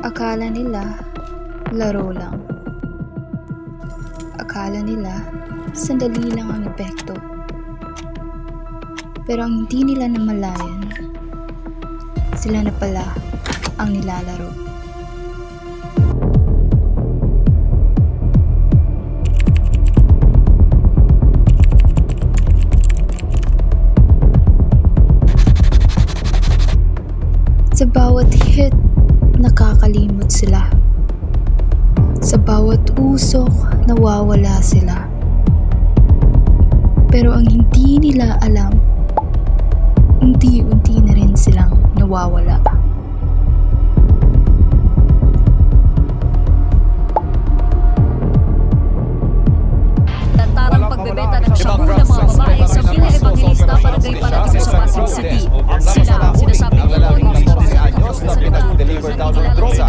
Akala nila, laro lang. Akala nila, sandali lang ang epekto. Pero ang hindi nila namalayan, sila na pala ang nilalaro. Sa bawat hit, nakakalimot sila. Sa bawat usok, nawawala sila. Pero ang hindi nila alam, unti-unti na rin silang nawawala. Lantarang pagbebenta ng shabu ng mga babae sa Villa Evangelista, Barangay Paradiso sa Pasig City. Sila ang sinasabing notorious sa lugar. Delivered daw ng droga.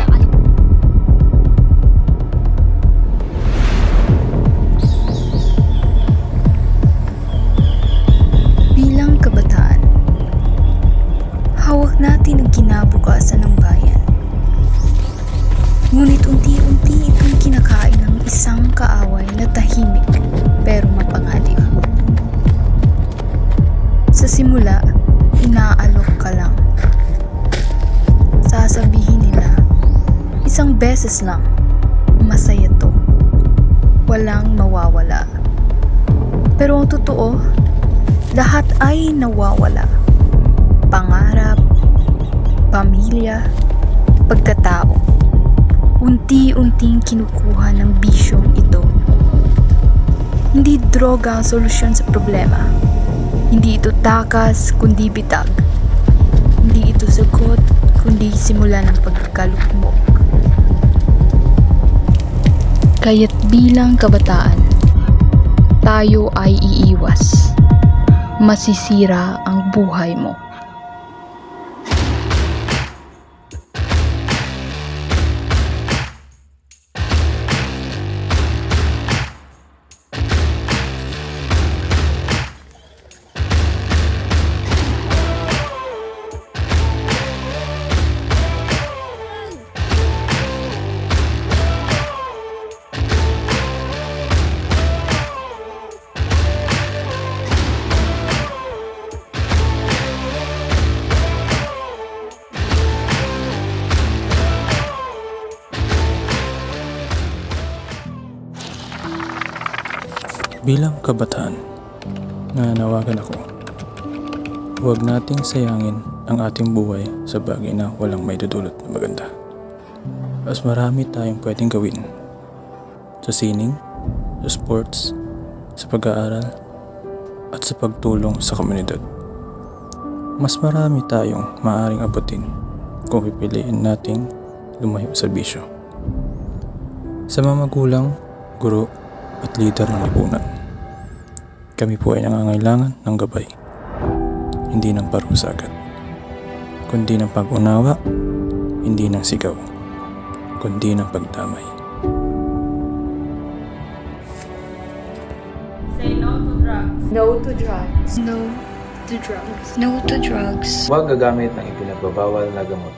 Bilang kabataan, hawak natin ang kinabukasan ng bayan. Ngunit unti-unti itong kinakain ng isang kaaway na tahimik pero mapanganib. Sa simula, inaalok ka lang. Sasabihin nila, isang beses lang, masaya to. Walang mawawala. Pero ang totoo, lahat ay nawawala. Pangarap, pamilya, pagkatao. Unti-unting kinukuha ng bisyong ito. Hindi droga ang solusyon sa problema. Hindi ito takas, kundi bitag. Hindi ito sagot, kundi simula ng pagkalugmok. Kaya't bilang kabataan, tayo ay iiwas. Masisira ang buhay mo. Bilang kabataan, nananawagan ako. Huwag nating sayangin ang ating buhay sa bagay na walang may dudulot na maganda. Mas marami tayong pwedeng gawin. Sa sining, sa sports, sa pag-aaral, at sa pagtulong sa komunidad. Mas marami tayong maaaring abutin kung pipiliin nating lumayo sa bisyo. Sa mga magulang, guro, at lider ng lipunan, kami po ay nangangailangan ng gabay, hindi ng parusa agad, kundi ng pag-unawa, hindi ng sigaw, kundi ng pagdamay. Say no to drugs. No to drugs. No to drugs. No to drugs. Huwag gagamit ng ipinagbabawal na gamot.